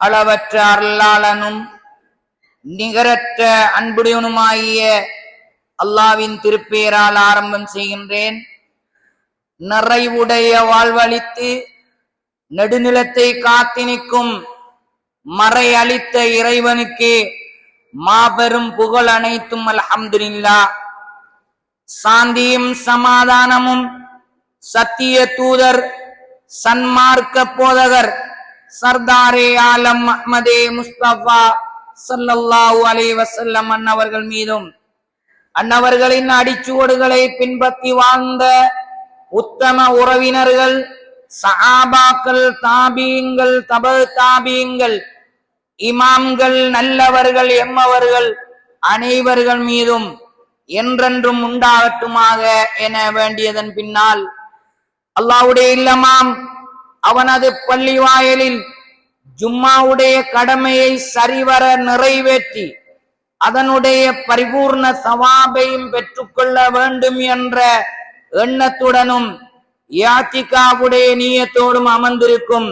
அளவற்ற அருளாளனும் நிகரற்ற அன்புடையவனுமாகிய அல்லாவின் திருப்பேரால் ஆரம்பம் செய்கின்றேன். நிறைவுடைய வாழ்வளித்து நெடுநிலத்தை காத்தினிக்கும் மறை அளித்த இறைவனுக்கு மாபெரும் புகழ் அனைத்தும் அல்ஹம்துலில்லாஹ். சாந்தியும் சமாதானமும் சத்திய தூதர் சன்மார்க்க போதகர் சர்தாரே ஆலம் அஹ்மதே முஸ்தபா ஸல்லல்லாஹு அலைஹி வஸல்லம் அன்னவர்கள் மீதும் அன்னவர்களின் அடிச்சுவடுகளை பின்பற்றி வாழ்ந்த உத்தம உறவினர்கள், சஹாபாக்கள், தாபீங்கள், தபு தாபீங்கள், இமாம்கள், நல்லவர்கள், எம்மவர்கள் அனைவர்கள் மீதும் என்றென்றும் உண்டாகட்டுமாக என வேண்டியதன் பின்னால், அல்லாஹ்வுடைய இல்லமாம் அவனது பள்ளி வாயிலில் ஜும்மாவுடைய கடமையை சரிவர நிறைவேற்றி அதனுடைய பரிபூர்ண சவாபையும் பெற்றுக்கொள்ள வேண்டும் என்ற எண்ணத்துடனும் இஅ்திகாஃபுடைய நியத்தோடும் அமர்ந்திருக்கும்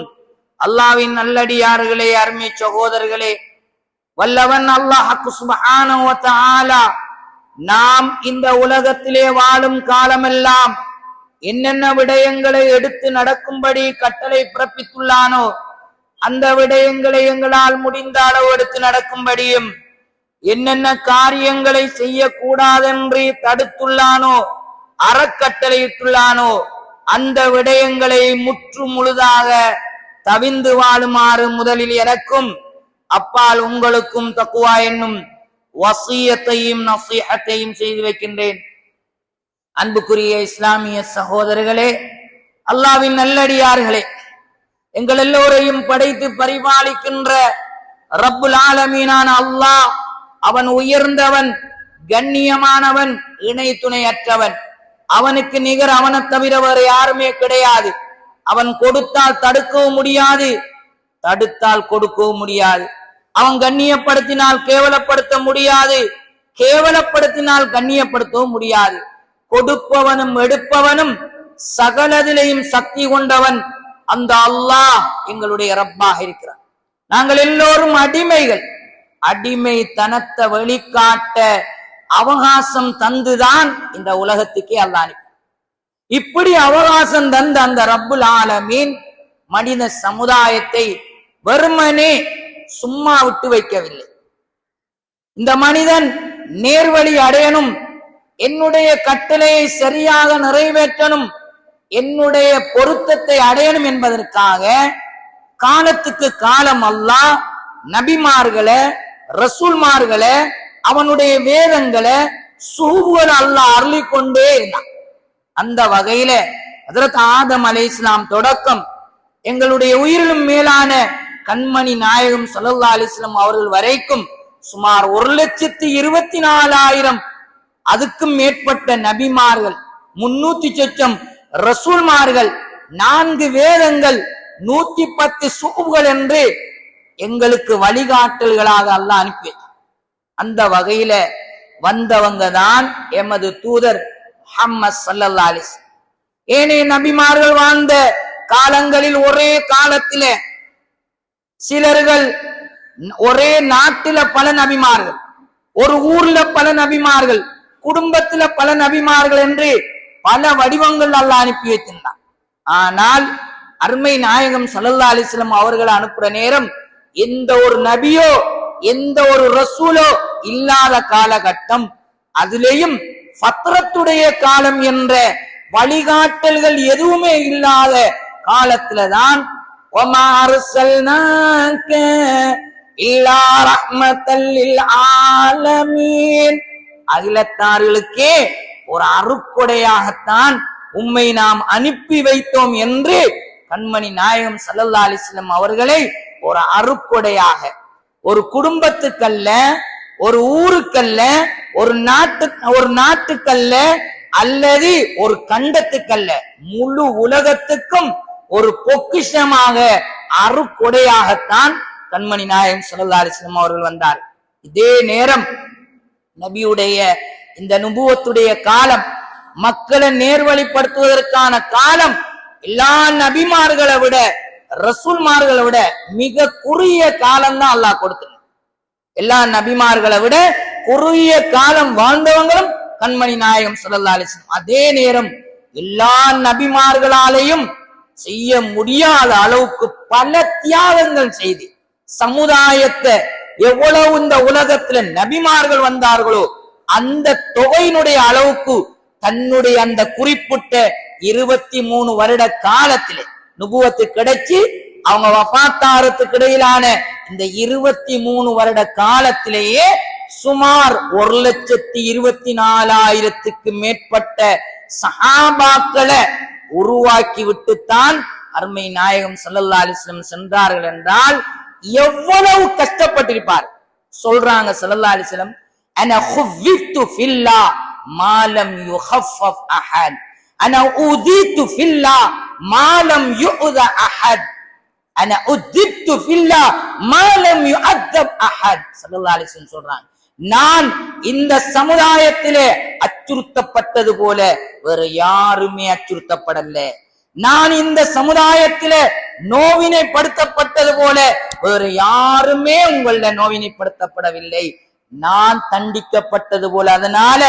அல்லாஹ்வின் நல்லடியார்களே, அருமை சகோதரர்களே, வல்லவன் அல்லாஹ் சுப்ஹானஹு வ தஆலா நாம் இந்த உலகத்திலே வாழும் காலமெல்லாம் என்னென்ன விடயங்களை எடுத்து நடக்கும்படி கட்டளை பிறப்பித்துள்ளானோ அந்த விடயங்களை எங்களால் முடிந்த அளவு எடுத்து நடக்கும்படியும், என்னென்ன காரியங்களை செய்யக்கூடாதென்று தடுத்துள்ளானோ அறக்கட்டளையிட்டுள்ளானோ அந்த விடயங்களை முற்று முழுதாக தவிந்து வாழுமாறு முதலில் எனக்கும் அப்பால் உங்களுக்கும் தக்வா என்னும் வசியத்தையும் நசீஹத்தையும் செய்து வைக்கின்றேன். அன்புக்குரிய இஸ்லாமிய சகோதரர்களே, அல்லாஹ்வின் நல்லடியார்களே, எங்கள் எல்லோரையும் படைத்து பரிபாலிக்கின்ற ரப்புல் ஆலமீனான அல்லாஹ் அவன் உயர்ந்தவன், கண்ணியமானவன், இணை துணையற்றவன். அவனுக்கு நிகர் அவனை தவிர வேறு யாருமே கிடையாது. அவன் கொடுத்தால் தடுக்கவும் முடியாது, தடுத்தால் கொடுக்கவும் முடியாது. அவன் கண்ணியப்படுத்தினால் கேவலப்படுத்த முடியாது, கேவலப்படுத்தினால் கண்ணியப்படுத்தவும் முடியாது. கொடுப்பவனும் எடுப்பவனும் சகலதிலையும் சக்தி கொண்டவன் அந்த அல்லாஹ் எங்களுடைய ரப்பாக இருக்கிறான். நாங்கள் எல்லோரும் அடிமைகள். அடிமை தனத்தை வெளிக்காட்ட அவகாசம் தந்துதான் இந்த உலகத்துக்கே அல்லாஹ் அனுப்பி. இப்படி அவகாசம் தந்த அந்த ரப்புல் ஆலமீன் மனித சமுதாயத்தை வெறுமனே சும்மா விட்டு வைக்கவில்லை. இந்த மனிதன் நேர்வழி அடையணும், என்னுடைய கட்டளையை சரியாக நிறைவேற்றணும், என்னுடைய பொருத்தத்தை அடையணும் என்பதற்காக காலத்துக்கு காலம் அல்லாஹ் நபிமார்களை, ரசூல்மார்களை, அவனுடைய வேதங்களை, சுஹூப்களை அல்லாஹ் அருளிக் கொண்டே இருந்தான். அந்த வகையில ஹஜ்ரத் ஆதம் அலைஹிஸ்ஸலாம் தொடக்கம் எங்களுடைய உயிரிலும் மேலான கண்மணி நாயகம் ஸல்லல்லாஹு அலைஹி வஸல்லம் அவர்கள் வரைக்கும் சுமார் 1,24,000 அதுக்கும் மேற்பட்ட நபிமார்கள், 300 சொச்சம் ரசூல்மார்கள், 4 வேதங்கள், 110 சுஹூப்கள் என்று எங்களுக்கு வழிகாட்டல்களாக அல்லாஹ் அனுப்பி. அந்த வகையில வந்தவங்க தான் எமது தூதர் முஹம்மது ஸல்லல்லாஹு அலைஹி வஸல்லம். ஏனைய நபிமார்கள் வாழ்ந்த காலங்களில் ஒரே காலத்தில சிலர்கள், ஒரே நாட்டில பல நபிமார்கள், ஒரு ஊர்ல பல நபிமார்கள், குடும்பத்துல பல நபிமார்கள் என்று பல வடிவங்கள் அல்லாஹ் அனுப்பி வைத்திருந்தான். ஆனால் அருமை நாயகம் ஸல்லல்லாஹு அலைஹி வஸல்லம் அவர்களை அனுப்புற நேரம் எந்த ஒரு நபியோ எந்த ஒரு ரசூலோ இல்லாத காலகட்டம், அதிலேயும் ஃபத்ரத்துடைய காலம் என்ற வழிகாட்டல்கள் எதுவுமே இல்லாத காலத்துலதான் வமா அர்ஸல்னாக இல்லா ரஹ்மத்தல் லில் ஆலமீன், அகிலத்தார்களுக்கே ஒரு அருட்கொடையாகத்தான் உம்மை நாம் அனுப்பி வைத்தோம் என்று கண்மணி நாயகம் ஸல்லல்லாஹு அலைஹி வஸல்லம் அவர்களை ஒரு அருட்கொடையாக, ஒரு குடும்பத்துக்கல்ல, ஒரு ஊருக்கல்ல, ஒரு நாட்டுக்கல்ல, அல்லது ஒரு கண்டத்துக்கல்ல, முழு உலகத்துக்கும் ஒரு பொக்கிஷமாக அருட்கொடையாகத்தான் கண்மணி நாயகம் ஸல்லல்லாஹு அலைஹி வஸல்லம் அவர்கள் வந்தார். இதே நேரம் நபியுடைய இந்த நுபுவத்துடைய காலம், மக்களை நேர்வழிப்படுத்துவதற்கான காலம் எல்லா நபிமார்களை விட ரசூல்மார்களை விட மிக குறுகிய காலம் தான் அல்லாஹ் கொடுத்தது. எல்லா நபிமார்களை விட குறுகிய காலம் வாழ்ந்தவங்களும் கண்மணி நாயகம் ஸல்லல்லாஹு அலைஹி வஸல்லம். அதே நேரம் எல்லா நபிமார்களாலேயும் செய்ய முடியாத அளவுக்கு பல தியாகங்கள் செய்து சமுதாயத்தை எவ்வளவு இந்த உலகத்துல நபிமார்கள் வந்தார்களோ அந்த தொகையினுடைய அளவுக்கு தன்னுடைய அந்த குறிப்பிட்ட 23 வருட காலத்திலே நுபுவத்து கிடைச்சி அவங்க வஃபாத்தாரத்துக்கு இடையிலான இந்த 23 வருட காலத்திலேயே சுமார் 1,24,000க்கு மேற்பட்ட சஹாபாக்களை உருவாக்கி விட்டுத்தான் அருமை நாயகம் ஸல்லல்லாஹு அலைஹி வஸல்லம் சென்றார்கள் என்றால் எவ்வளவு கஷ்டப்பட்டிருப்பார். சொல்றாங்க ஸல்லல்லாஹு அலைஹி வஸல்லம், அன குஃபிஃப்து ஃபில்லாஹ் மா லம் யுகஃபஃப் அஹத், அன உதித்து ஃபில்லாஹ் மா லம் யுஅத அஹத், அன உதித்து ஃபில்லாஹ் மா லம் யுஅதப் அஹத். ஸல்லல்லாஹு அலைஹி வஸல்லம் சொல்றாங்க, நான் இந்த சமுதாயத்திலே அச்சுறுத்தப்பட்டது போல வேறு யாருமே அச்சுறுத்தப்படல. நான் இந்த சமுதாயத்திலே நோவினைப்படுத்தப்பட்டது போல வேறு யாருமே உங்கள நோவினைப்படுத்தப்படவில்லை. நான் தண்டிக்கப்பட்டது போல, அதனால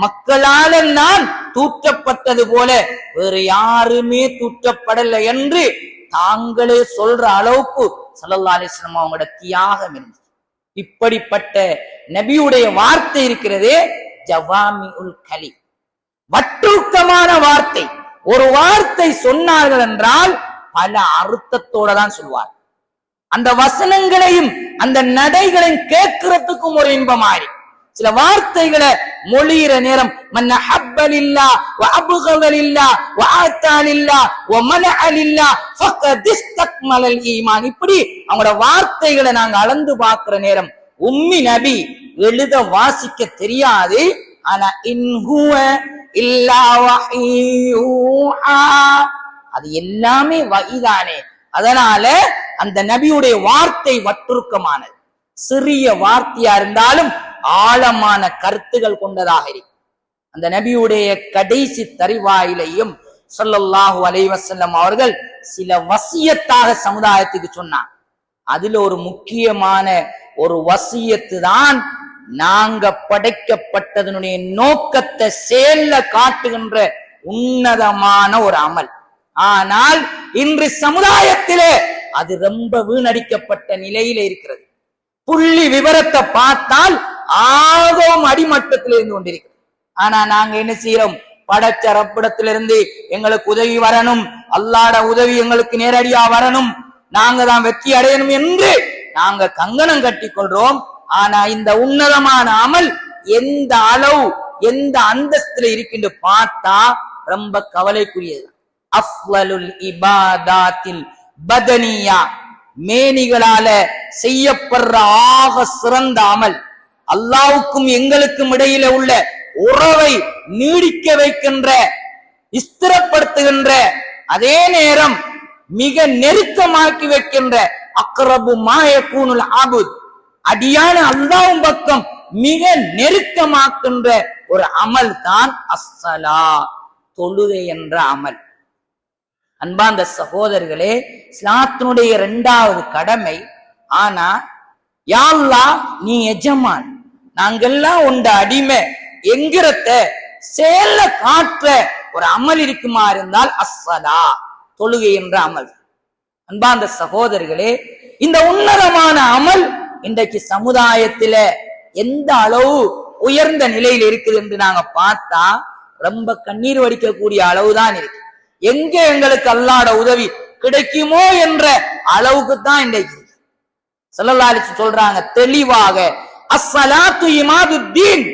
மக்களால நான் தூற்றப்பட்டது போல வேறு யாருமே தூற்றப்படல என்று தாங்களே சொல்ற அளவுக்கு ஸல்லல்லாஹு அலைஹி வஸல்லம் அவங்களோட தியாகம் இருந்துச்சு. இப்படிப்பட்ட நபியுடைய வார்த்தை இருக்கிறதே ஜவாமிஉல் கலீம், வட்டுக்கமான வார்த்தை. ஒரு வார்த்தை சொன்னார்கள் என்றால் பல அர்த்தத்தோட தான் சொல்வார். அந்த வசனங்களையும் அந்த நடைகளையும் கேட்கிறதுக்கும் ஒரு இன்பமாறி. சில வார்த்தைகளை மொழியிற நேரம் மன் அஹப்பலில்லா வ அப்கதலில்லா வ ஆத்தாலில்லா வ மனஅலில்லா ஃபக்கத் இஸ்தக்மலல் ஈமான், இப்படி அவங்களோட வார்த்தைகளை நாங்க அளந்து பார்க்கிற நேரம் உம்மி நபி எழுத வாசிக்க தெரியாது. ஆனா இன்ஹுவ இல்லா வஹீயூஹா, அது எல்லாமே வஹீதானே. அதனால அந்த நபியுடைய வார்த்தை வட்டுருக்கமானது. சிறிய வார்த்தையா இருந்தாலும் ஆழமான கருத்துகள் கொண்டதாக இருக்கு. அந்த நபியுடைய கடைசி தரிவாயிலையும் ஸல்லல்லாஹு அலைஹி வஸல்லம் அவர்கள் சில வசியத்தாக சமுதாயத்துக்கு சொன்னாங்க. அதுல ஒரு முக்கியமான ஒரு வசியத்து தான் நாங்க படைக்கப்பட்டதனுடைய நோக்கத்தை செயல்ல காட்டுகின்ற உன்னதமான ஒரு அமல். ஆனால் இன்று சமுதாயத்திலே அது ரொம்ப வீணடிக்கப்பட்ட நிலையில இருக்கிறது. புள்ளி விவரத்தை பார்த்தால் ஆகவும் அடிமட்டத்தில் இருந்து கொண்டிருக்கிறது. ஆனா நாங்க என்ன செய்யறோம், படைச்ச ரப்பிடத்திலிருந்து எங்களுக்கு உதவி வரணும், அல்லாஹ்ட உதவி எங்களுக்கு நேரடியா வரணும், நாங்க தான் வெற்றி அடையணும் என்று நாங்க கங்கணம் கட்டி கொள்றோம். ஆனா இந்த உன்னதமான அமல் எந்த அளவு எந்த அந்தஸ்துல இருக்கின்ற பார்த்தா ரொம்ப கவலைக்குரியது. அஃலலுல் இபாதாத்தில் பதனியா, மேனிகளால செய்யப்படுற ஆக சிறந்த அமல், அல்லாஹ்வுக்கும் எங்களுக்கும் இடையில உள்ள உறவை நீடிக்க வைக்கின்ற, ஸ்திரப்படுத்துகின்ற, அதே நேரம் மிக நெருக்கமாக்கி வைக்கின்ற அக்ரபு மா யகூனுல் அப்த், அடியான அல்லாஹ்வின் பக்கம் மிக நெருக்கமாக்கின்ற ஒரு அமல் தான் அஸ்ஸலா, தொழுகை என்ற அமல். அன்பார்ந்த சகோதரர்களே, இஸ்லாத்தினுடைய 2வது கடமை. ஆனா யா அல்லாஹ் நீ எஜமான், நாங்கெல்லாம் உண்ட அடிமை என்கிறத செயல்ல காட்டுற ஒரு அமல் இருக்குமா இருந்தால் அஸ்ஸலா, தொழுகை என்ற அமல். அன்பார்ந்த சகோதரர்களே, இந்த உன்னதமான அமல் இன்றைக்கு சமுதாயத்தில எந்த அளவு உயர்ந்த நிலையில் இருக்குது என்று நாங்க பார்த்தா ரொம்ப கண்ணீர் வடிக்கக்கூடிய அளவுதான் இருக்கு. எங்க எங்களுக்கு அல்லாஹ்வுடைய உதவி கிடைக்குமோ என்ற அளவுக்கு தான் இன்றைக்கு ஸல்லல்லாஹு அலைஹி வஸல்லம் சொல்றாங்க தெளிவாக, அஸ்ஸலாத்து இமாதுத்தீன்,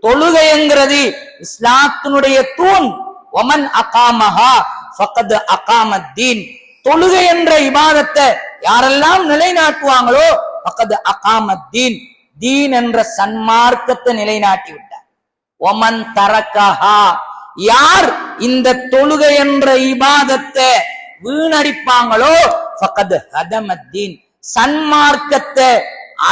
தொழுகைங்கிறது இஸ்லாத்தினுடைய தூண். வமன் அகாமஹா ஃபக்கத் அகாமத்தீன், தொழுகை என்ற இபாதத்தை யாரெல்லாம் நிலைநாட்டுவாங்களோ ஃபக்கத் அகாமத்தீன், தீன் என்ற சன்மார்க்கத்தை நிலைநாட்டி விட்டார். ஒமன் தரக்கஹா, யார் இந்த தொழுகை என்ற இபாதத்தை வீணடிப்பாங்களோ ஃபக்கத் ஹதமத்தீன், சன்மார்க்கத்தை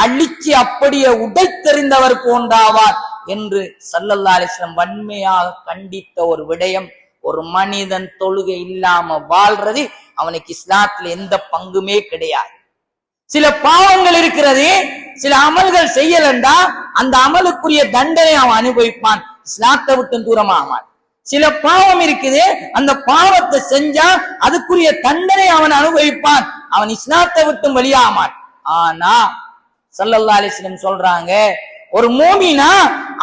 அழிச்சு அப்படியே உடைத்தெறிந்தவர் போன்றாவார் என்று ஸல்லல்லாஹு அலைஹி வஸல்லம் வன்மையாக கண்டித்த ஒரு விடயம் ஒரு மனிதன் தொழுகை இல்லாம வாழ்றது அவனுக்கு இஸ்லாத்துல எந்த பங்குமே கிடையாது. சில பாவங்கள் இருக்கிறது, சில அமல்கள் செய்யலண்டா அந்த அமலுக்குரிய தண்டனை அவன் அனுபவிப்பான், இஸ்லாத்தை விட்டு தூரமாவான். சில பாவம் இருக்குது, அந்த பாவத்தை செஞ்சா அதுக்குரிய தண்டனை அவன் அனுபவிப்பான், அவன் இஸ்லாத்தை விட்டு வெளியாமான். ஆனா ஸல்லல்லாஹு அலைஹி வஸல்லம் சொல்றாங்க, ஒரு மூமினா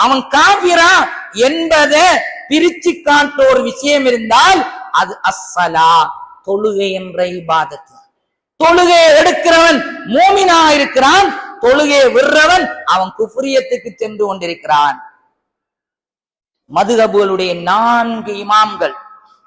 அவன் காஃபிரா என்பதை பிரிச்சு காட்டுற ஒரு விஷயம் இருந்தால் அது அஸ்ஸலா, தொழுகை என்ற இபாதத். தொழுகையை எடுக்கிறவன் மூமினா இருக்கிறான், தொழுகையை விடுறவன் அவன் குஃப்ரியத்துக்கு சென்று கொண்டிருக்கிறான். மதுஹபுகளுடைய 4 இமாம்கள்,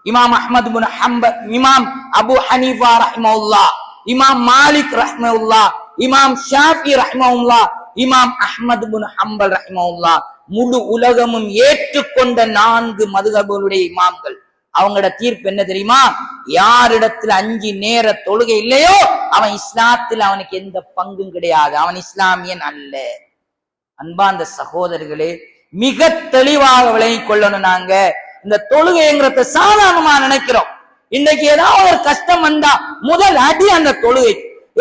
இமாம் அஹ்மத் பின் ஹம்பல், இமாம் அபு ஹனீஃபா ரஹ்மத்துல்லாஹ், இமாம் மாலிக் ரஹ்மத்துல்லாஹ், இமாம் ஷாஃபி ரஹ்மத்துல்லாஹ், இமாம் அஹ்மத் பின் ஹம்பல் ரஹ்மத்துல்லாஹ், முழு உலகமும் ஏற்றுக்கொண்ட 4 மதுஹபுகளுடைய இமாம்கள். அவங்களோட தீர்ப்பு என்ன தெரியுமா? யாரிடத்துல 5 நேர தொழுகை இல்லையோ அவன் இஸ்லாத்தில் அவனுக்கு எந்த பங்கும் கிடையாது, அவன் இஸ்லாமியன் அல்ல. அன்பார்ந்த சகோதரர்களே, மிக தெளிவாக விளங்கிக் கொள்ளணும். நாங்க இந்த தொழுகைங்கிறத சாதாரணமா நினைக்கிறோம். இன்னைக்கு ஏதாவது ஒரு கஷ்டம் வந்தா முதல் அடி அந்த தொழுகை,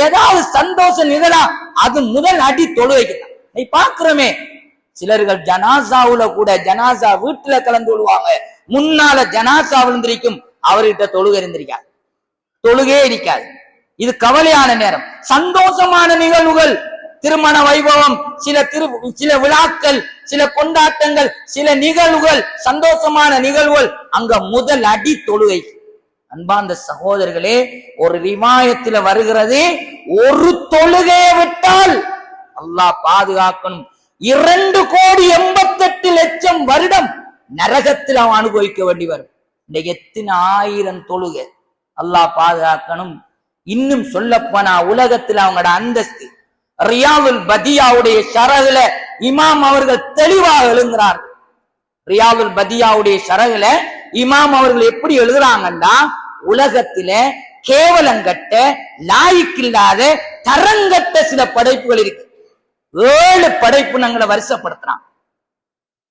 ஏதாவது சந்தோஷம் நிகழா அது முதல் அடி தொழுகைக்கு தான். நீ பாக்குறமே, சிலர்கள் ஜனாசாவுல கூட, ஜனாசா வீட்டுல கலந்து கொள்வாங்க, முன்னால ஜனாசா விழுந்திருக்கும், அவர்கிட்ட தொழுகை இருந்திருக்காது, தொழுகே இருக்காது. இது கவலையான நேரம். சந்தோஷமான நிகழ்வுகள், திருமண வைபவம், சில விழாக்கள், சில கொண்டாட்டங்கள், சில நிகழ்வுகள், சந்தோஷமான நிகழ்வுகள், அங்க முதல் அடி தொழுகை. அன்பார்ந்த சகோதரர்களே, ஒரு ரிவாயத்துல வருகிறது, ஒரு தொழுகையை விட்டால் அல்லாஹ் பாதுகாக்கணும் 2,88,00,000 வருடம் நரகத்தில் அவன் அனுபவிக்க வேண்டி வரும். இன்னைக்கு எத்தனை 1000 தொழுகை, அல்லாஹ் பாதுகாக்கணும். இன்னும் சொல்லப்போனா உலகத்தில் அவங்களோட அந்தஸ்து, ரியாதுல் பதியாவுடைய ஷரஹ்ல இமாம் அவர்கள் தெளிவாக எழுதுகிறார். ரியாதுல் பதியாவுடைய ஷரஹ்ல இமாம் அவர்கள் எப்படி எழுதுறாங்கன்னா, உலகத்தில கேவலங்கட்ட, லாயிக்கில்லாத, தரங்கட்ட சில படைப்புகள் இருக்கு. 7 படைப்பு நாங்களை வருஷப்படுத்துறான்.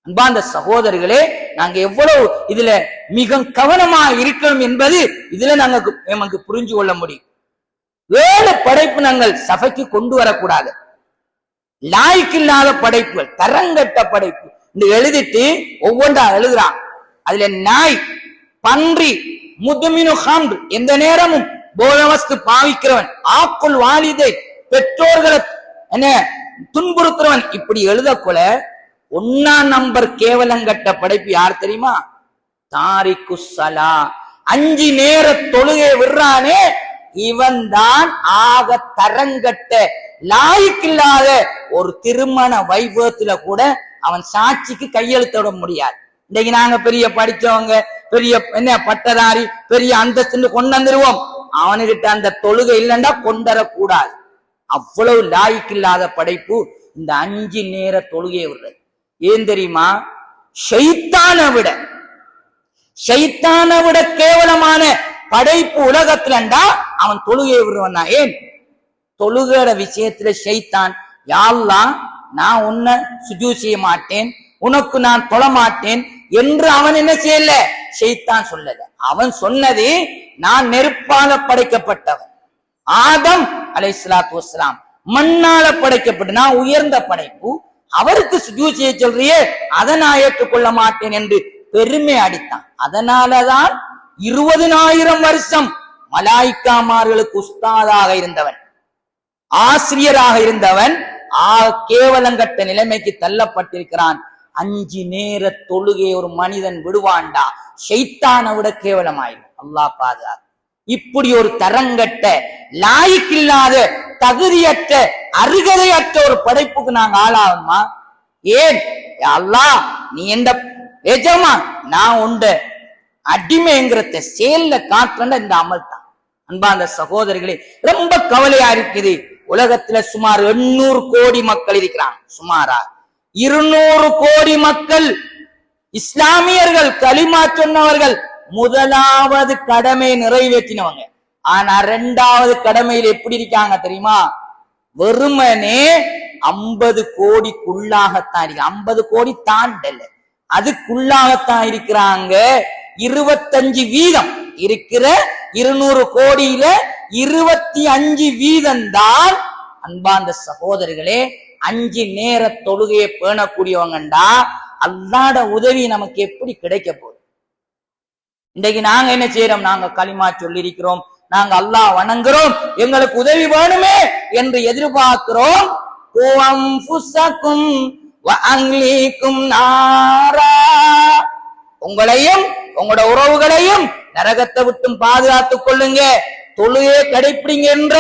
அன்பார்ந்த சகோதரர்களே, நாங்க எவ்வளவு இதுல மிக கவனமா இருக்கணும் என்பது இதுல நாங்க நமக்கு புரிஞ்சு கொள்ள முடியும். 7 படைப்பு நாங்கள் சபைக்கு கொண்டு வரக்கூடாது. லாய்க்கில்லாத படைப்புகள், தரங்கட்ட படைப்பு இந்த எழுதிட்டு ஒவ்வொன்றா எழுதுறான். அதுல நாய், பன்றி, முதுமினு ஹம்ர், எந்த நேரமும் போதவஸ்து பாவிக்கிறவன், ஆக்குல் வாலிதை, பெற்றோர்களை என்ன துன்புறுத்துறவன், இப்படி எழுதக்குள்ள 1ஆம் நம்பர் கேவலங்கட்ட படைப்பு யார் தெரியுமா? தாரிக்கு ஸலா, 5 நேர தொழுகை விடுறானே, இவன் தான் ஆக தரங்கட்ட, லாய்க்கில்லாத. ஒரு திருமண வைபவத்துல கூட அவன் சாட்சிக்கு கையெழுத்திட முடியாது. இன்னைக்கு நாங்க பெரிய படிச்சவங்க, பெரிய என்ன பட்டதாரி, பெரிய அந்தஸ்து கொண்டு வந்துருவோம், அவனுகிட்ட அந்த தொழுகை இல்லைன்னா கொண்டரக்கூடாது. அவ்வளவு லாய்க்கில்லாத படைப்பு இந்த 5 நேர தொழுகையை விடுறது. ஏன் தெரியுமா? ஷைத்தானை விட கேவலமான படைப்பு உலகத்துலண்டா அவன் தொழுகையை விடுவான். ஏன்? தொழுகையோட விஷயத்துல ஷைத்தான், யா அல்லாஹ் நான் உன்னை சுஜூத் செய்ய மாட்டேன், உனக்கு நான் தொழ மாட்டேன் என்று அவன் என்ன செய்யல, ஷைத்தான் சொல்லல. அவன் சொன்னது, நான் நெருப்பால படைக்கப்பட்டவன், ஆதம் அலைஹிஸ்ஸலாத்து வஸ்ஸலாம் மண்ணால படைக்கப்பட்ட நான் உயர்ந்த படைப்பு, அவருக்கு சுஜூத் செய்ய சொல்றியே, அதை நான் ஏற்றுக்கொள்ள மாட்டேன் என்று பெருமை அடித்தான். அதனாலதான் 20,000 வருஷம் மலாய்க்காமார்களுக்கு உஸ்தாதாக இருந்தவன், ஆசிரியராக இருந்தவன் கேவலங்கட்ட நிலைமைக்கு தள்ளப்பட்டிருக்கிறான். 5 நேர தொழுகை ஒரு மனிதன் விடுவான்டா, ஷைத்தானை விட கேவலமாயிரும். அல்லாஹ் பாதுகாக்க. இப்படி ஒரு தரங்கட்ட, லாய்க்கில்லாத, தகுதியற்ற, அருகதையற்ற ஒரு படைப்புக்கு நாங்க ஆளாகுமா? ஏன்? அல்லாஹ் நீ எந்த எஜமா, நான் உண்ட அடிமைங்கிறத செயல்ல காட்டுற இந்த அமல் தான். அன்பார்ந்த சகோதரிகளே, ரொம்ப கவலையா இருக்குது. உலகத்துல சுமார் 800 கோடி மக்கள் இருக்கிறாங்க. சுமாரா 200 கோடி மக்கள் இஸ்லாமியர்கள், களிமா சொன்னவர்கள், முதலாவது கடமை நிறைவேற்றினவங்க. ஆனா 2வது கடமையில் எப்படி இருக்காங்க தெரியுமா? வெறுமனே 50 கோடிக்குள்ளாகத்தான் இருக்கு. 50 கோடி தாண்டல, அதுக்குள்ளாகத்தான் இருக்கிறாங்க. 25 வீதம் இருக்கிற 200 கோடியில 25 வீதம் தான் அன்பார்ந்த சகோதரர்களே 5 நேர தொழுகையை பேணக்கூடியவங்கண்டா அல்லாஹ்ட உதவி நமக்கு எப்படி கிடைக்க போகுது? இன்றைக்கு நாங்க என்ன செய்யறோம்? நாங்க களிமா சொல்லியிருக்கிறோம், நாங்க அல்லாஹ் வணங்குறோம், எங்களுக்கு உதவி வேணுமே என்று எதிர்பார்க்கிறோம். உங்களையும் உங்களோட உறவுகளையும் நரகத்தை விட்டும் பாதுகாத்துக் கொள்ளுங்க, தொழுகையை கடைப்பிடிங்க என்ற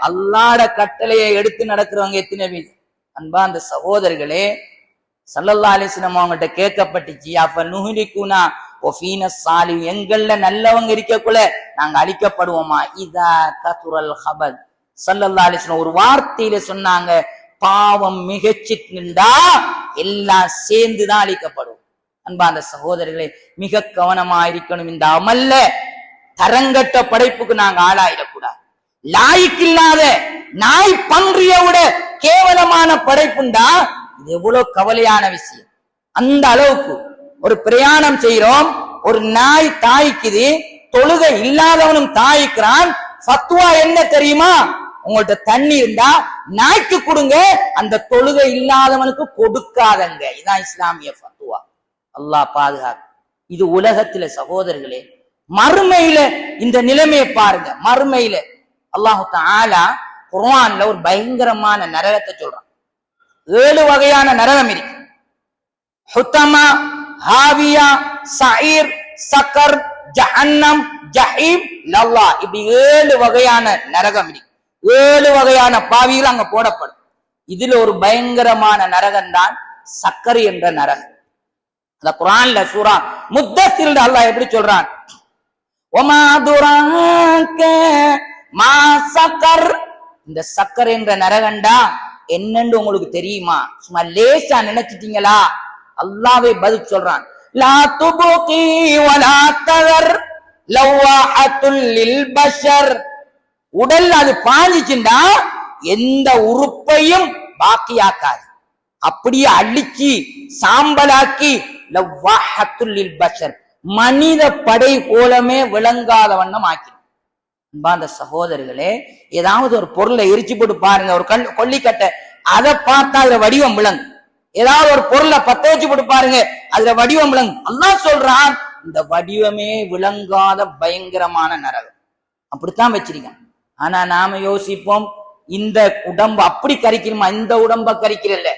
அல்லாஹ்ட கட்டளையை எடுத்து நடக்கிறவங்க எத்தனை பேர்? அன்பா அந்த சகோதரர்களே, ஸல்லல்லாஹு அலைஹி வஸல்லம் அவங்கள்ட்ட கேட்கப்பட்டுச்சு, அப்ப நுஹ்லிகுனா வஃபீனா ஸாலி, எங்கள்ல நல்லவங்க இருக்கக்குள்ள நாங்க அழிக்கப்படுவோமா? இதா கதுரல் ஹபத். ஸல்லல்லாஹு அலைஹி வஸல்லம் ஒரு வார்த்தையில சொன்னாங்க, பாவம் மிகச்சிட்டுண்டா எல்லாம் சேர்ந்துதான் அழிக்கப்படும். அன்பா அந்த சகோதரர்களே, மிக கவனமா இருக்கணும். இந்த அமல்ல தரங்கட்ட படைப்புக்கு நாங்க ஆளாயிடக்கூடாது. லாய்க்கில்லாத நாய் பன்றிய விட கேவலமான படைப்புண்டா இது எவ்வளவு கவலையான விஷயம். அந்த அளவுக்கு ஒரு பிரயாணம் செய்யறோம், ஒரு நாய் தாய்க்குது, தொழுகை இல்லாதவனும் தாய்க்கிறான். ஃபத்வா என்ன தெரியுமா? உங்கள்ட்ட தண்ணி இருந்தா நாய்க்கு கொடுங்க, அந்த தொழுகை இல்லாதவனுக்கு கொடுக்காதங்க. இதான் இஸ்லாமிய ஃபத்வா. அல்லாஹ் பாதுகாக்க. இது உலகத்துல சகோதரர்களே, மறுமையில இந்த நிலைமையை பாருங்க. மறுமையில அல்லாஹு தஆலா குர்ஆன்ல ஒரு பயங்கரமான நரகத்தை சொல்றான். 7 வகையான நரகம் இருக்கு. ஹுத்தமா, ஹாவியா, சஈர், சக்கர், ஜஹன்னம், ஜஹீம், லல்லா, இப்படி 7 வகையான நரகம் இருக்கு. 7 வகையான பாவிகள் அங்க போடப்படும். இதுல ஒரு பயங்கரமான நரகம் தான் சக்கர் என்ற நரகம். அந்த குர்ஆன்ல சூரா முத்தஸில் அல்லாஹ் எப்படி சொல்றான்? வமா துராக மா சக்கர். இந்த சக்கர் என்ற நரகண்டா என்னன்னு உங்களுக்கு தெரியுமா? சும்மா லேசா நினைச்சிட்டீங்களா? அல்லாஹ்வே பதில் சொல்றான். லா துபகி வலா தகர் லவாஹத்துல் லில் பஷர். உடல் அது பாஞ்சிச்சுண்டா எந்த உறுப்பையும் பாக்கியாக்காது, அப்படியே அழிச்சு சாம்பலாக்கி லவாஹத்துல் லில் பஷர், மனித படை கோலமே விளங்காத வண்ணம் ஆக்கி. அந்த சகோதரர்களே, ஏதாவது ஒரு பொருளை எரிச்சு போட்டு பாருங்க, ஒரு கொல்லிக்கட்டை, அதை பார்த்தா அதுல வடிவம் விளங்கு. ஏதாவது ஒரு பொருளை பத்த வச்சு போட்டு பாருங்க, அதுல வடிவம் விளங்கு. அல்லாஹ் சொல்றான், இந்த வடிவமே விளங்காத பயங்கரமான நரகம். அப்படித்தான் வச்சிருக்கான். ஆனா நாம யோசிப்போம், இந்த உடம்பு அப்படி கரிக்கணுமா? இந்த உடம்ப கரிக்கிறல்ல.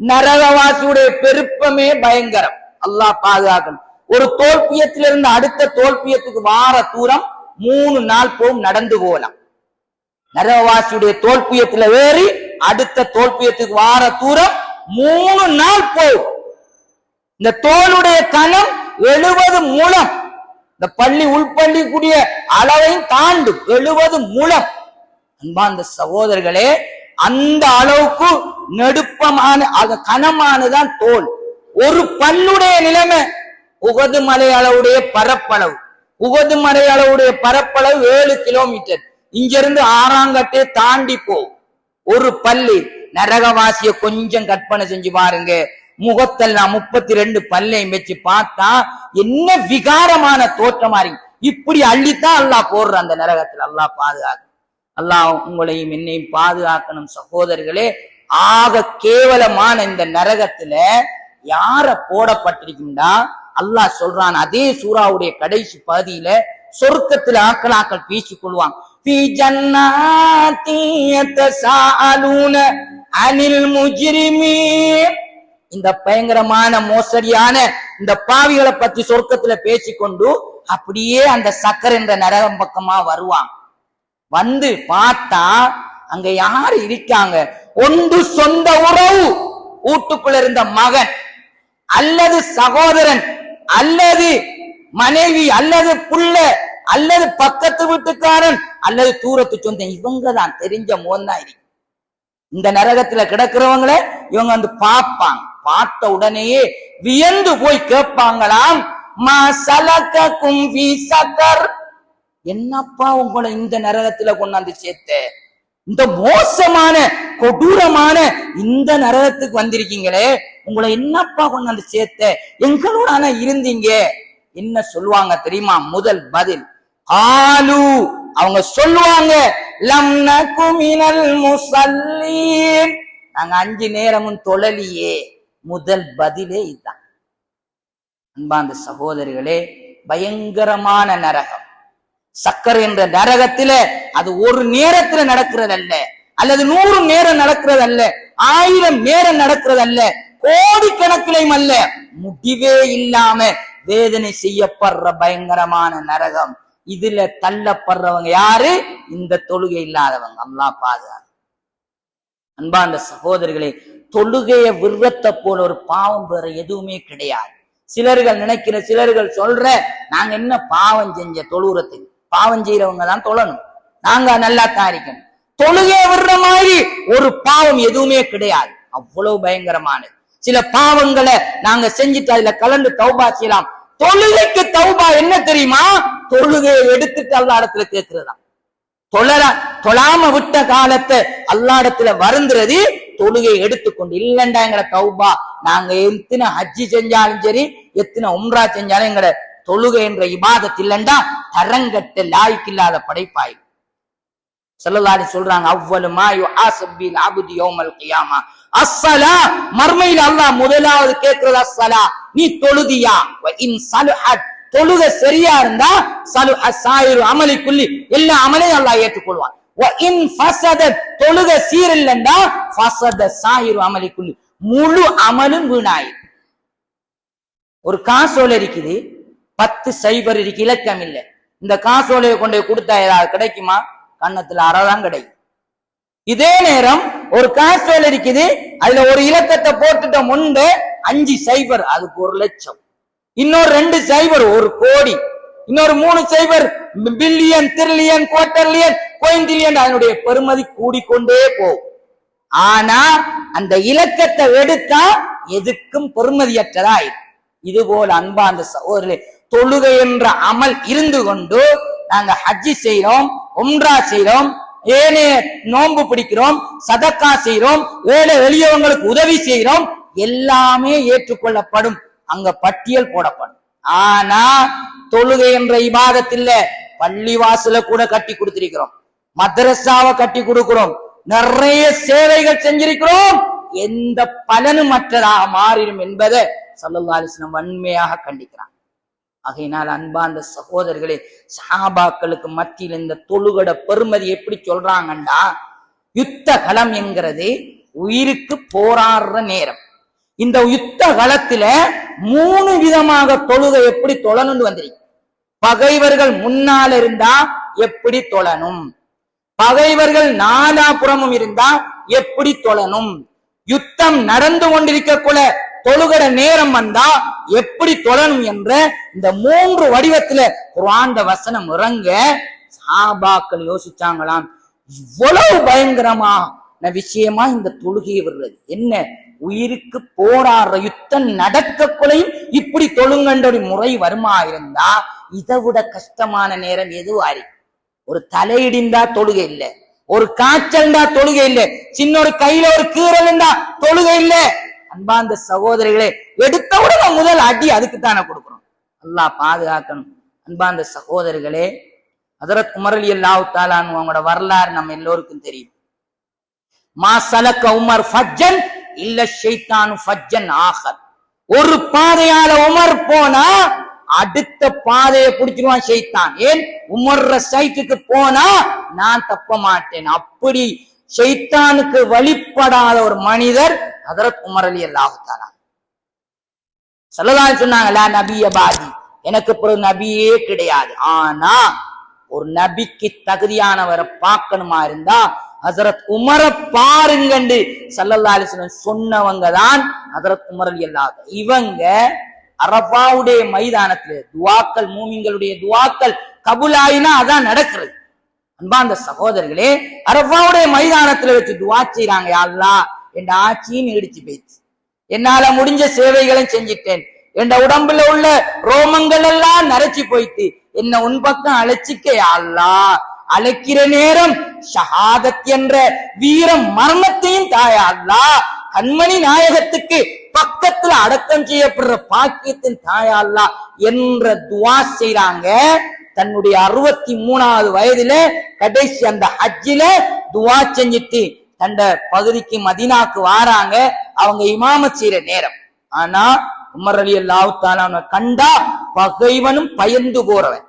நரகவாசியுடைய பெருப்பமே பயங்கரம். அல்லாஹ் பாதுகாக்கணும். ஒரு தோல்பியத்திலிருந்து அடுத்த தோல்பியத்துக்கு வார தூரம் 3 நாள் போகும், நடந்து போகலாம். நரகவாசியுடைய தோல்பியத்துல ஏறி அடுத்த தோல்பியத்துக்கு வார தூரம் 3 நாள் போகும். இந்த தோளுடைய கனம் 70 முழம். இந்த பள்ளி உள்பள்ளி கூடிய அளவையும் தாண்டும் 70 முழம். அன்பார்ந்த சகோதரர்களே, அந்த அளவுக்கு நெடுப்பமான கனமானதான் தோல். ஒரு பல்லுடைய நிலைமை உகது மலை அளவுடைய பரப்பளவு. உகது மலை அளவுடைய பரப்பளவு 7 கிலோமீட்டர். இங்கிருந்து ஆறாங்கட்டே தாண்டி போகும் ஒரு பல்லு. நரகவாசிய கொஞ்சம் கற்பனை செஞ்சு பாருங்க. முகத்தெல்லாம் 32 பல்லையும் வச்சு பார்த்தா என்ன விகாரமான தோற்றமா இருக்கு. இப்படி அள்ளித்தான் அல்லாஹ் போடுற அந்த நரகத்தில். அல்லாஹ் பாதுகாக்க. அல்லாஹ் உங்களையும் என்னையும் பாதுகாக்கணும் சகோதரர்களே. ஆக கேவலமான இந்த நரகத்துல யார போடப்பட்டிருக்கும்டா அல்லாஹ் சொல்றான். அதே சூராவுடைய கடைசி பகுதியில சொர்க்கத்துல ஆக்களாக்கள் பேசிக் கொள்வாங்க. இந்த பயங்கரமான மோசடியான இந்த பாவிகளை பத்தி சொர்க்கத்துல பேசிக்கொண்டு அப்படியே அந்த சக்கர் என்ற நரகம் பக்கமா வருவாங்க. வந்து பார்த்தா அங்க யாரு இருக்காங்க? ஒன்று சொந்த உறவு, வீட்டுக்குள்ள இருந்த மகன் அல்லது சகோதரன் அல்லது மனைவி அல்லது புள்ள அல்லது பக்கத்து வீட்டுக்காரன் அல்லது தூரத்து சொந்தம். இவங்க தான் தெரிஞ்ச மோதான் இருக்கு. இந்த நரகத்துல கிடக்கிறவங்கள இவங்க வந்து பார்ப்பாங்க. பார்த்த உடனேயே வியந்து போய் கேட்பாங்களாம், மா சலககும் ஃபீ சகர், என்னப்பா உங்களை இந்த நரகத்துல கொண்டாந்து சேர்த்த? இந்த மோசமான கொடூரமான இந்த நரகத்துக்கு வந்திருக்கீங்களே, உங்களை என்னப்பா கொண்டாந்து சேர்த்த? எங்களோட இருந்தீங்க என்ன சொல்லுவாங்க தெரியுமா? முதல் பதில் ஆலு, அவங்க சொல்லுவாங்க லம் நகு மினல் முஸல்லீன், நாங்க 5 நேரமும் தொழலியே. முதல் பதிலே இதுதான். அன்பார்ந்த சகோதரிகளே, பயங்கரமான நரகம் சக்கர் என்ற நரகத்தில அது ஒரு நேரத்துல நடக்கிறது அல்ல, அல்லது 100 நேரம் நடக்கிறது அல்ல, 1000 நேரம் நடக்கிறது அல்ல, கோடிக்கணக்கிலையும் அல்ல, முடிவே இல்லாம வேதனை செய்யப்படுற பயங்கரமான நரகம். இதுல தள்ளப்படுறவங்க யாரு? இந்த தொழுகை இல்லாதவங்க. அல்லாஹ் பாதுகாப்பு. அன்பார்ந்த சகோதரிகளே, தொழுகைய விருத்த போல ஒரு பாவம் வேற எதுவுமே கிடையாது. சிலர்கள் சிலர்கள் சொல்ற நாங்க என்ன பாவம் செஞ்ச தொழுறதுக்கு? பாவம் செய்யறவங்க தான் தொழணும், நாங்க நல்லா தாரிக்கணும். தொழுகைய விடுற மாதிரி ஒரு பாவம் எதுவுமே கிடையாது. அவ்வளவு பயங்கரமானது. சில பாவங்களை நாங்க செஞ்சுட்டு அதுல கலந்து தௌபா செய்யலாம். தொழுகைக்கு தௌபா என்ன தெரியுமா? தொழுகையை எடுத்துட்டு அல்லா இடத்துல கேட்கிறதா. தொழாம விட்ட காலத்தை அல்லா இடத்துல வருந்துறது தொழுகை எடுத்துக்கொண்டு. இல்லண்டா எங்கட தௌபா, நாங்க எத்தனை ஹஜ்ஜி செஞ்சாலும் சரி, எத்தனை உம்ரா செஞ்சாலும் எங்கட தொழுகை என்ற இபாதத் இல்லண்டா தரங்கட்ட லாய்க்கு இல்லாத படைப்பாய். ஸல்லல்லாஹு அலைஹி சொல்றாங்க, அவ்வளவு மா யுஹாஸப் பில் அப்து யௌமல் கியாமா அஸ்ஸலா, மர்மையில அல்லாஹ் முதலாவது கேட்கிறது அஸ்ஸலா, நீ தொழுதியா? வ இன் ஸலஹத், தொழுகை சரியா இருந்தா ஸலுஹ ஸாயிரு அமலி குல்லி, எல்லா அமலையும் அல்லாஹ் ஏற்றுக்கொள்வான். வ இன் ஃபஸதத், தொழுகை சீரில்லண்டா ஃபஸத ஸாயிரு அமலி குல்லி, முழு அமலும் வீணாய். ஒரு காசோலை இருக்குது, 10 சைபர் இருக்கு, இலக்கம் இல்லை. இந்த காசோலையை கொண்டு கொடுத்தா ஏதாவது கிடைக்குமா? கண்ணத்துல அறதான் கிடைக்கும். இதே நேரம் ஒரு காசோலை இருக்குது, அதுல ஒரு இலக்கத்தை போட்டுட்ட முன்பு 5 சைபர், அதுக்கு 1 லட்சம். இன்னொரு 2 சைபர் 1 கோடி. இன்னொரு 3 சைபர் பில்லியன், ட்ரில்லியன், குவார்டர்லியன், குவைண்டிலியன், அதனுடைய பெருமதி கூடிக்கொண்டே போகும். ஆனா அந்த இலக்கத்தை எடுத்தா எதுக்கும் பெருமதியற்றதாய். இது போல அன்பார்ந்த சகோதரர்களே, தொழுகை என்ற அமல் இருந்து கொண்டு நாங்க ஹஜ்ஜி செய்யறோம், உம்ரா செய்யறோம், ஏனே நோன்பு பிடிக்கிறோம், சதக்கா செய்யறோம், ஏழை எளியவங்களுக்கு உதவி செய்யறோம், எல்லாமே ஏற்றுக்கொள்ளப்படும், அங்க பட்டியல் போடப்படும். ஆனா தொழுகை என்ற இபாதத்தில் பள்ளிவாசல கூட கட்டி கொடுத்திருக்கிறோம், மதரசாவை கட்டி கொடுக்கிறோம், நிறைய சேவைகள் செஞ்சிருக்கிறோம், எந்த பலனும் மற்றதாக மாறிடும் என்பதை ஸல்லல்லாஹு அலைஹி வஸல்லம் வன்மையாக கண்டிக்கிறான். ஆகையினால் அன்பார்ந்த சகோதரர்களே, சஹாபாக்களுக்கு மத்தியில் இந்த தொழுகட பெருமதி எப்படி சொல்றாங்கண்டா, யுத்த களம் என்கிறது உயிருக்கு போராடுற நேரம். இந்த யுத்த களத்துல 3 விதமாக தொழுகை எப்படி தொழணும்னு வந்திருக்கு. பகைவர்கள் முன்னால இருந்தா எப்படி தொழணும், பகைவர்கள் நாலாபுறமும் இருந்தா எப்படி தொழணும், யுத்தம் நடந்து கொண்டிருக்கக்குள்ள தொழுகட நேரம் வந்தா எப்படி தொழணும் என்ற இந்த 3 வடிவத்துல குர்ஆன் வசனம் இறங்க சஹாபாக்கள் யோசிச்சாங்களாம், இவ்வளவு பயங்கரமான விஷயமா இந்த தொழுகையை விடுறது என்ன? உயிருக்கு போராடுற யுத்தம் நடக்கக்குள்ளையும் இப்படி தொழுங்கன்ற ஒரு முறை வருமா இருந்தா இதை விட கஷ்டமான நேரம் எதுவும் ஆறி. ஒரு தலையிடிந்தா தொழுகை இல்லை, ஒரு காய்ச்சல்டா தொழுகை இல்லை, சின்ன ஒரு கையில ஒரு கீறல் இருந்தா தொழுகை இல்லை. அன்பார்ந்த சகோதரிகளே, எடுத்தவுடன் முதல் அடி அதுக்குத்தானே கொடுக்கணும். அல்லாஹ் பாதுகாக்கணும். அன்பார்ந்த சகோதரிகளே, ஹஜ்ரத் உமர் ரலியல்லாஹு தஆலா அன்ஹு அவங்களோட வரலாறு நம்ம எல்லோருக்கும் தெரியும். மா சலக உமர் ஃபஜ்ஜன் இல்ல ஷைத்தானு ஃபஜ்ஜன் ஆகர். ஒரு பாதையால உமர் போனா அடுத்த பாதையை பிடிச்சிருவான் ஷைத்தான். ஏன்? உமர் சைட்டுக்கு போனா நான் தப்ப மாட்டேன். அப்படி ஷைத்தானுக்கு வழிபடாத ஒரு மனிதர் ஹஜ்ரத் உமர் ரலியல்லாஹு தஆலா. ஸல்லல்லாஹு அலைஹி சொன்னாங்க, லா நபிய பாதி, எனக்கு ஒரு நபியே கிடையாது. ஆனா ஒரு நபிக்கு தகுதியானவரை பார்க்கணுமா இருந்தா ஹஜ்ரத் உமரை பாருங்கன்னு ஸல்லல்லாஹு அலைஹி வஸல்லம் சொன்னவங்க தான் ஹஜ்ரத் உமர் ரலியல்லாஹு. இவங்க அரபாவுடைய மைதானத்துல துவாக்கள், மூமின்களுடைய துவாக்கள் கபூலாயினா அதான் நடக்கிறது. அன்பார்ந்த சகோதரர்களே, அரபாவுடைய மைதானத்துல வச்சு துவா செய்யறாங்க, யா அல்லாஹ் என் ஆட்சியும் நீடிச்சு போயிடுச்சு, என்னால முடிஞ்ச சேவைகளும் செஞ்சிட்டேன், என் உடம்புல உள்ள ரோமங்கள் எல்லாம் நரைச்சி போயிட்டு என்ன உன் பக்கம் அழைச்சிக்க யா அல்லாஹ். அழைக்கிற நேரம் ஷஹாதத் என்ற வீரம் மரணத்தையும் தாயா அல்லாஹ். கண்மணி நாயகத்துக்கு பக்கத்துல அடக்கம் செய்யப்படுற பாக்கியத்தின் தாயா அல்லாஹ் என்ற துவா செய்றாங்க. தன்னுடைய 63வது வயதுல கடைசி அந்த ஹஜ்ஜில துவா செஞ்சுட்டு தண்ட பகுதிக்கு மதீனாக்கு வாராங்க. அவங்க இமாமத் செய்யற நேரம். ஆனா உமர் ரலியல்லாஹு தஆலா கண்டா பகைவனும் பயந்து போறவன்.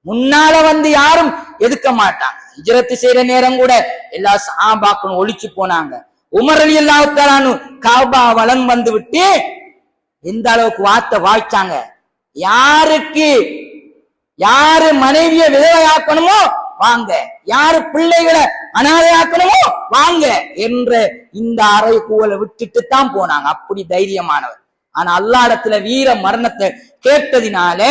முன்னால வந்து யாரும் எதுக்க மாட்டாங்க. ஹிஜ்ரத் செய்யற நேரம் கூட எல்லா சஹாபாக்களும் ஒளிச்சு போனாங்க. உமர் ரலியல்லாஹு தஆலா காபா வலம் வந்து விட்டு எந்த அளவுக்கு வார்த்தை வாய்ச்சாங்க, யாரு மனைவிய விதவையாக்கணுமோ வாங்க, யாரு பிள்ளைகளை அனாதையாக்கணுமோ வாங்க என்ற இந்த அறைகூவலை விட்டுட்டு தான் போனாங்க. அப்படி தைரியமானவர். ஆனா அல்லாஹ் இடத்துல வீர மரணத்தை கேட்டதினால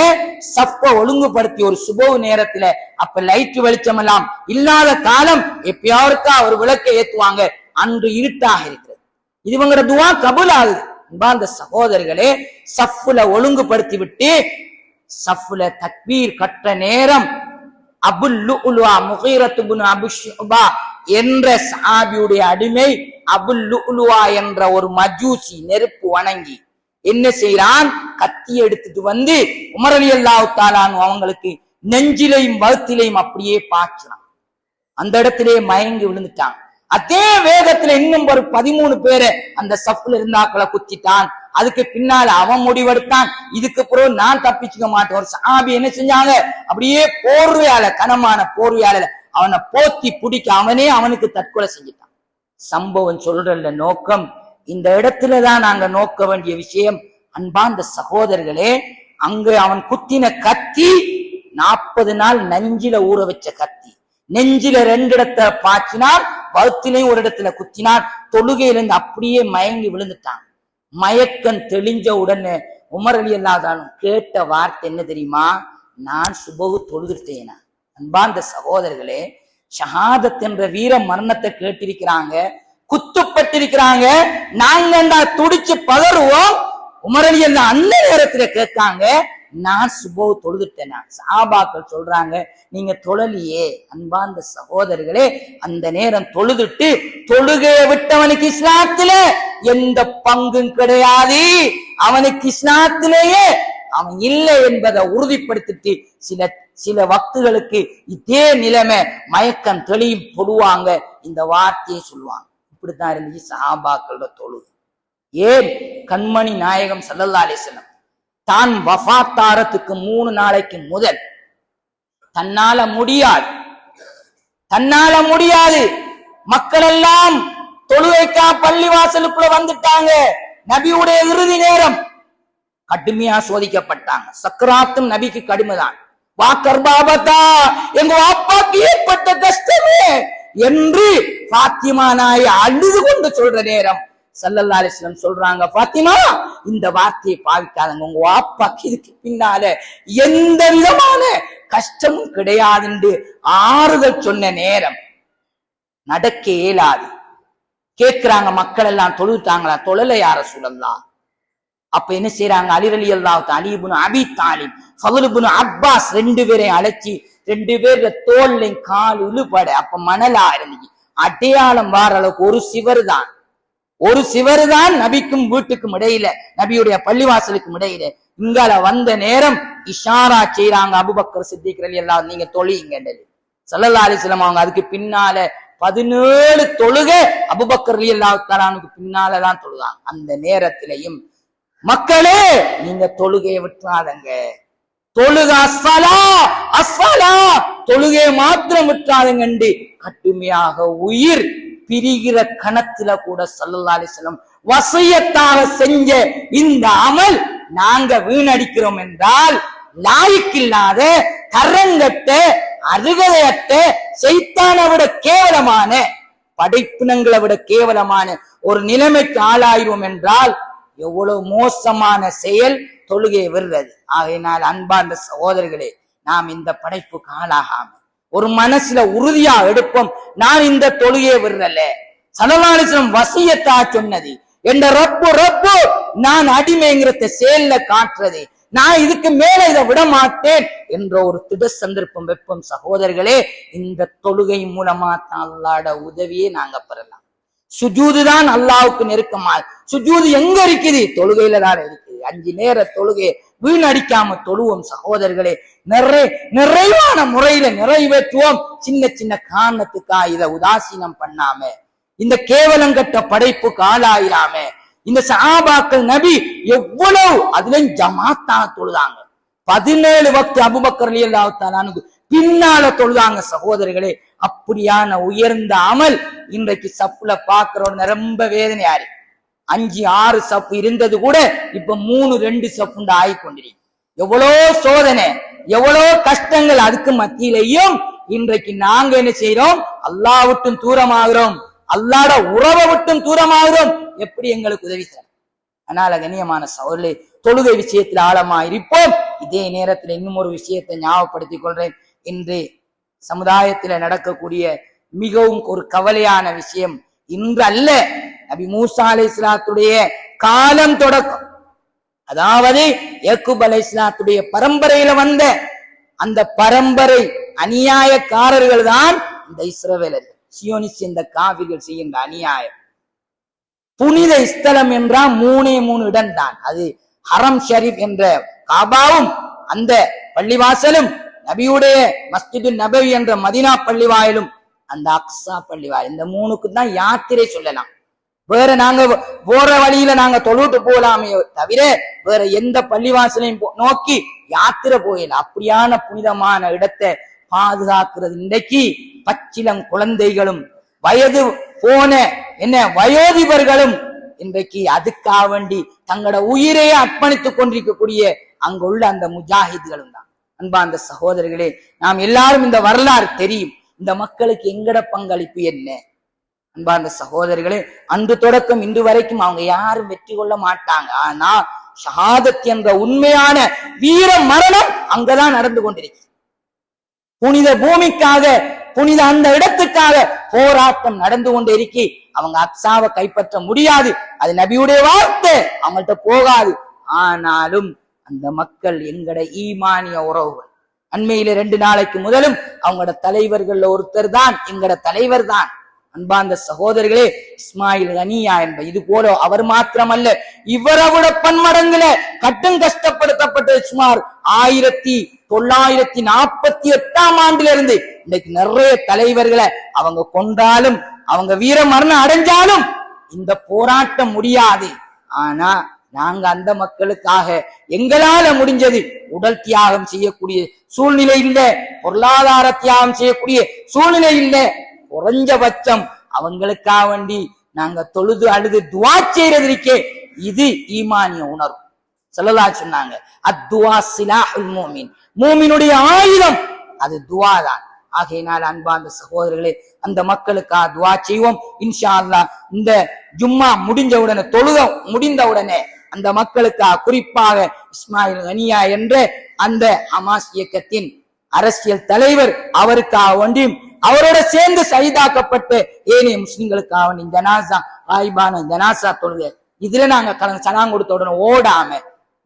சப்ப ஒழுங்குபடுத்தி ஒரு சுபவு நேரத்துல அப்ப லைட் வெளிச்சம் எல்லாம் இல்லாத காலம் எப்பயாருக்கா ஒரு விளக்கை ஏத்துவாங்க. அன்று இருட்டாக இருக்கிறது. இது இவங்களோட துவா கபூல் ஆகுது. அந்த சகோதரர்களே, சஃப்ல ஒழுங்குபடுத்தி விட்டு சஃப்ல தக்பீர் கற்ற நேரம் அபுல் லுஅ்லுஆ முகீரத் இப்னு அபு ஷுபா என்ற சஹாபியுடைய அடிமை அபுல் லுஅ்லுஆ என்ற ஒரு மஜூசி நெருப்பு வணங்கி என்ன செய்யறான், கத்தி எடுத்துட்டு வந்து உமர் ரலியல்லாஹு தஆலா அவங்களுக்கு நெஞ்சிலையும் வயிற்றிலையும் அப்படியே பாய்ச்சினான். அந்த இடத்திலே மயங்கி விழுந்துட்டான். அதே வேகத்துல இன்னும் ஒரு 13 பேரை அந்த சஃப்ல இருந்தாக்களை குத்திட்டான். அதுக்கு பின்னால அவன் முடிவெடுத்தான், இதுக்கு பிறகு நான் தப்பிச்சுக்க மாட்டேன். ஒரு சஹாபி என்ன செஞ்சாங்க, அப்படியே போர்வையால, கனமான போர்வையால அவனை போத்தி பிடிக்க அவனுக்கு தற்கொலை செஞ்சிட்டான். சம்பவம் சொல்ற நோக்கம் இந்த இடத்துலதான் நாங்க நோக்க வேண்டிய விஷயம். அன்பார்ந்த சகோதரர்களே, அங்கு அவன் குத்தின கத்தி 40 நாள் நெஞ்சில ஊற வச்ச கத்தி. நெஞ்சில 2 இடத்தை பாய்ச்சினான், வயிற்றிலையும் ஒரு இடத்துல குத்தினான். தொழுகையிலிருந்து அப்படியே மயங்கி விழுந்துட்டான். மயக்கம் தெளிஞ்ச உடனே உமர் ரலியல்லாஹு அன்ஹு கேட்ட வார்த்தை என்ன தெரியுமா, நான் சுபஹு தொழுதுட்டேனா. அன்பார்ந்த சகோதரர்களே, ஷஹாதத் என்ற வீர மரணத்தை கேட்டிருக்கிறாங்க, குத்துப்பட்டிருக்கிறாங்க. நாங்க துடிச்சு பதறுவோம். உமர் ரலியல்லாஹு அந்த நேரத்துல கேட்காங்க, நான் சுபஹு தொழுதுட்டேனா. சஹாபாக்கள் சொல்றாங்க, நீங்க தொழலியே. அன்பார்ந்த சகோதரர்களே, அந்த நேரம் தொழுதுட்டு தொழுகையை விட்டவனுக்கு இஸ்லாத்துல எந்த பங்கும் கிடையாது. அவனுக்கு இஸ்லாத்திலேயே அவன் இல்லை என்பதை உறுதிப்படுத்திட்டு சில வக்துகளுக்கு இதே நிலைமை மயக்கம் தெளியும் தொழுவாங்க, இந்த வார்த்தையை சொல்லுவாங்க. இப்படித்தான் இருந்துச்சு சஹாபாக்களோட தொழுகை. ஏன் கண்மணி நாயகம் ஸல்லல்லாஹு அலைஹி வஸல்லம் தான் வஃபாத்தாரத்துக்கு 3 நாளைக்கு முதல் தன்னால முடியாது மக்கள் எல்லாம் தொழுகைக்கா பள்ளிவாசலுக்குள்ள வந்துட்டாங்க. நபியுடைய இறுதி நேரம் கடுமையா சோதிக்கப்பட்டாங்க. சக்கராத்தும் நபிக்கு கடுமைதான். வாக்கர்பாபத்தா, எங்க அப்பாக்கு ஏற்பட்ட கஷ்டமே என்று ஃபாத்திமா நாய் அழுது கொண்டு சொல்ற நேரம் ஸல்லல்லாஹு அலைஹி வஸல்லம் சொல்றாங்க, ஃபாத்திமா இந்த வார்த்தையை பாவிக்காதங்க, உங்க வாப்பாக்கு இதுக்கு பின்னால எந்த விதமான கஷ்டமும் கிடையாது என்று ஆறுதல் சொன்ன நேரம் நடக்க இயலாது. கேட்கிறாங்க மக்கள் எல்லாம், தொழுதாங்களா? தொழல யா ரசூலல்லாஹ். அப்ப என்ன செய்யறாங்க, அலி ரலியல்லாஹு தஆலா, அலி இப்னு அபி தாலிப், ஃபதுல் இப்னு அப்பாஸ் 2 பேரையும் அழைச்சி 2 பேர தோல்லையும் கால் இழுபட, அப்ப மணலா இருந்துச்சு, அடையாளம் வார அளவுக்கு ஒரு சிவர் தான் நபிக்கும் வீட்டுக்கும் இடையில, நபியுடைய பள்ளிவாசலுக்கும் இடையில. இங்கால வந்த நேரம் இஷாரா செய்யறாங்க, அபூபக்கர் சித்திக் ரலியல்லாஹு நீங்க தொழுங்க. ஸல்லல்லாஹு அலைஹி வஸல்லம் அவங்க அதுக்கு பின்னால 17 தொழுகை அபூபக்கர் ரலியல்லாஹு தஆலாவுக்கு பின்னாலதான் தொழுதாங்க. அந்த நேரத்திலையும் மக்களே நீங்க தொழுகையை விட்டுறாதங்க, தொழுகையை மாத்திரம் விட்டுறாதங்க என்று கடுமையாக உயிர் பிரிகிற கணத்துல கூட ஸல்லல்லாஹு அலைஹி வஸல்லம் வசியத்தாக செஞ்ச இந்த அமல் நாங்க வீணடிக்கிறோம் என்றால் லாயிக்கில்லாத தரங்கட்ட அருகதையற்ற சைத்தானை விட கேவலமான படைப்பினங்களை விட கேவலமான ஒரு நிலைமைக்கு ஆளாயிரும் என்றால் எவ்வளவு மோசமான செயல் தொழுகையை விடுறது. ஆகையினால் அன்பார்ந்த சகோதரர்களே, நாம் இந்த படைப்புக்கு ஆளாகாம ஒரு மனசுல உறுதியா எடுப்போம், நான் இந்த தொழுகையை விடுறல. ஸல்லல்லாஹு அலைஹி வஸல்லம் வசியத்தா சொன்னது, என்ற ரப்பு நான் அடிமைங்கிறத செயல்ல காட்டுறது, நான் இதுக்கு மேல இதை விட மாட்டேன் என்ற ஒரு திட சந்தர்ப்பம் வெப்பம். சகோதரர்களே, இந்த தொழுகை மூலமா தான் அல்லாஹ்வோட உதவியை நாங்க பெறலாம். சுஜூது தான் அல்லாஹ்வுக்கு நெருக்கமா, சுஜூது எங்க இருக்குது? தொழுகையில தான் இருக்குது. 5 நேர தொழுகை வீணடிக்காம தொழுவோம் சகோதரர்களே. நிறைவான முறையில நிறைவேற்றுவோம். சின்ன சின்ன காரணத்துக்கா இதை உதாசீனம் பண்ணாம, இந்த கேவலங்கட்ட படைப்புக்கு ஆளாயிராம, இந்த சஹாபாக்கள் நபி எவ்வளவு அதுலயும் ஜமாத்தா தொழுதாங்க. 17 வக்து அபூபக்கர் ரலியல்லாஹு தஆலா அன்ஹு பின்னால தொழுதாங்க சகோதரர்களே. அப்படியான உயர்ந்த அமல் இன்றைக்கு சப்புல பாக்குறோம். ரொம்ப வேதனையா இருக்கு. 5-6 சப்பு இருந்தது கூட இப்ப 3-2 சப்புண்டு ஆகிக்கொண்டிருக்கு. எவ்வளோ சோதனை, எவ்வளோ கஷ்டங்கள். அதுக்கு மத்தியிலையும் இன்றைக்கு நாங்க என்ன செய்யறோம்? அல்லாஹ் விட்டும் தூரமாகிறோம், அல்லாஹ்வோட உறவை விட்டும் தூரமாகிறோம். எப்படி எங்களுக்கு உதவி செய்ய? அதனால கண்ணியமான சகோதரர்களே, தொழுகை விஷயத்தில் ஆழமா இருப்போம். இதே நேரத்தில் இன்னும் ஒரு விஷயத்தை ஞாபகப்படுத்திக் கொள்றேன். இன்று சமுதாயத்துல நடக்கக்கூடிய மிகவும் ஒரு கவலையான விஷயம், இன்று அல்ல, நபி மூசா அலைஹிஸ்ஸலாத்துடைய காலம் தொடக்கம், அதாவது யாக்கூப் அலைஹிஸ்ஸலாத்துடைய பரம்பரையில வந்த அந்த பரம்பரை அநியாயக்காரர்கள் தான் இந்த இஸ்ரவேலர்கள், சியோனிஸ் இந்த காவிர்கள் செய்கின்ற அநியாயம். புனித ஸ்தலம் என்றால் 3 இடம் தான். அது ஹரம் ஷரீப் என்ற காபாவும், அந்த பள்ளிவாசலும், நபியுடைய மஸ்ஜிது நபவி என்ற மதீனா பள்ளிவாயிலும், அந்த அக்ஸா பள்ளிவாயில். இந்த 3க்கு தான் யாத்திரை சொல்லலாம். வேற நாங்க போற வழியில நாங்க தொழுட்டு போலாமே தவிர வேற எந்த பள்ளிவாசலையும் நோக்கி யாத்திரை போயில. அப்படியான புனிதமான இடத்தை பாதுகாக்கிறது இன்றைக்கு பச்சிலம் குழந்தைகளும் வயது போன வயோதிபர்களும் இன்றைக்கு அதுக்காக வேண்டி தங்களோட உயிரையே அர்ப்பணித்துக் கொண்டிருக்கக்கூடிய அங்குள்ள அந்த முஜாஹித்களும் தான். அன்பா அந்த சகோதரர்களே, நாம் எல்லாரும் இந்த வரலாறு தெரியும். இந்த மக்களுக்கு எங்கட பங்களிப்பு என்ன? அன்பார்ந்த சகோதரர்களே, அன்று தொடக்கம் இன்று வரைக்கும் அவங்க யாரும் வெற்றி கொள்ள மாட்டாங்க. ஆனா ஷஹாதத் என்ற உண்மையான வீர மரணம் அங்கதான் நடந்து கொண்டிருக்கு. புனித பூமிக்காக, புனித அந்த இடத்துக்காக போராட்டம் நடந்து கொண்டு இருக்கி. அவங்க அக்ஸாவை கைப்பற்ற முடியாது, அது நபியுடைய வார்த்தை, அவங்கள்ட்ட போகாது. ஆனாலும் அந்த மக்கள் எங்கட ஈமானிய உறவுகள். அண்மையில 2 நாளைக்கு முதலும் அவங்களோட தலைவர்கள் ஒருத்தர் தான் எங்கட தலைவர் தான். அன்பார்ந்த சகோதரர்களே, இஸ்மாயில் கனியா என்ப இது போல அவர் மாத்திரமல்ல, இவரை விட பன்மடங்குல கட்டும் கஷ்டப்படுத்தப்பட்ட சுமார் 1948ஆம் ஆண்டிலிருந்து இன்னைக்கு நிறைய தலைவர்களை அவங்க கொண்டாலும், அவங்க வீர மரணம் அடைஞ்சாலும் இந்த போராட்டம் முடியாது. ஆனா நாங்க அந்த மக்களுக்காக எங்களால முடிஞ்சது உடல் தியாகம் செய்யக்கூடிய சூழ்நிலை இல்ல, பொருளாதார தியாகம் செய்யக்கூடிய சூழ்நிலை இல்ல. குறைஞ்சபட்சம் அவங்களுக்காக வேண்டி நாங்க தொழுது அழுது துவா செய்யறதுக்கே இது ஈமானிய உணர்வு. ஸல்லல்லாஹு அலைஹி சொன்னாங்க, அத்துவா சிலாஹுல் மூமின், மூமினுடைய ஆயுதம் அது துவா தான். ஆகையினால் அன்பார்ந்த சகோதரர்களே, அந்த மக்களுக்காக துவா செய்வோம். இன்ஷா அல்லாஹ் இந்த ஜும்மா முடிஞ்ச உடனே, தொழுக முடிந்த உடனே அந்த மக்களுக்காக, குறிப்பாக இஸ்மாயில் கனியா என்ற அந்த ஹமாஸ் இயக்கத்தின் அரசியல் தலைவர், அவருக்காக வேண்டியும் அவரோட சேர்ந்து ஷஹீதாக்கப்பட்ட ஏனைய முஸ்லிம்களுக்காக வேண்டிய ஜனாசா, ஆய்பான ஜனாசா தொழுகை, இதுல நாங்க சலாம் கொடுத்த உடனே ஓடாம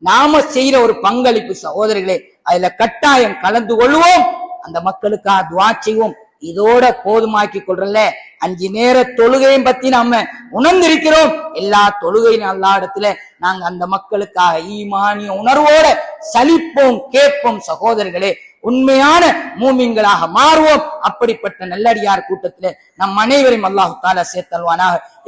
நாம செய்யற ஒரு பங்களிப்பு சகோதரர்களே, அதுல கட்டாயம் கலந்து கொள்வோம். அந்த மக்களுக்காக துவா செய்வோம். இதோட போதுமாக்கி கொள்றல. 5 நேர தொழுகையும் பத்தி நாம உணர்ந்திருக்கிறோம். எல்லா தொழுகையும் அல்லா இடத்துல நாங்க அந்த மக்களுக்காக ஈமானிய உணர்வோட சலிப்போம், கேட்போம் சகோதரர்களே. உண்மையான மூமின்களாக மாறுவோம். அப்படிப்பட்ட நல்லடியார் கூட்டத்திலே நம் அனைவரையும் அல்லாஹ் தஆலா சேர்த்தல்வானாக.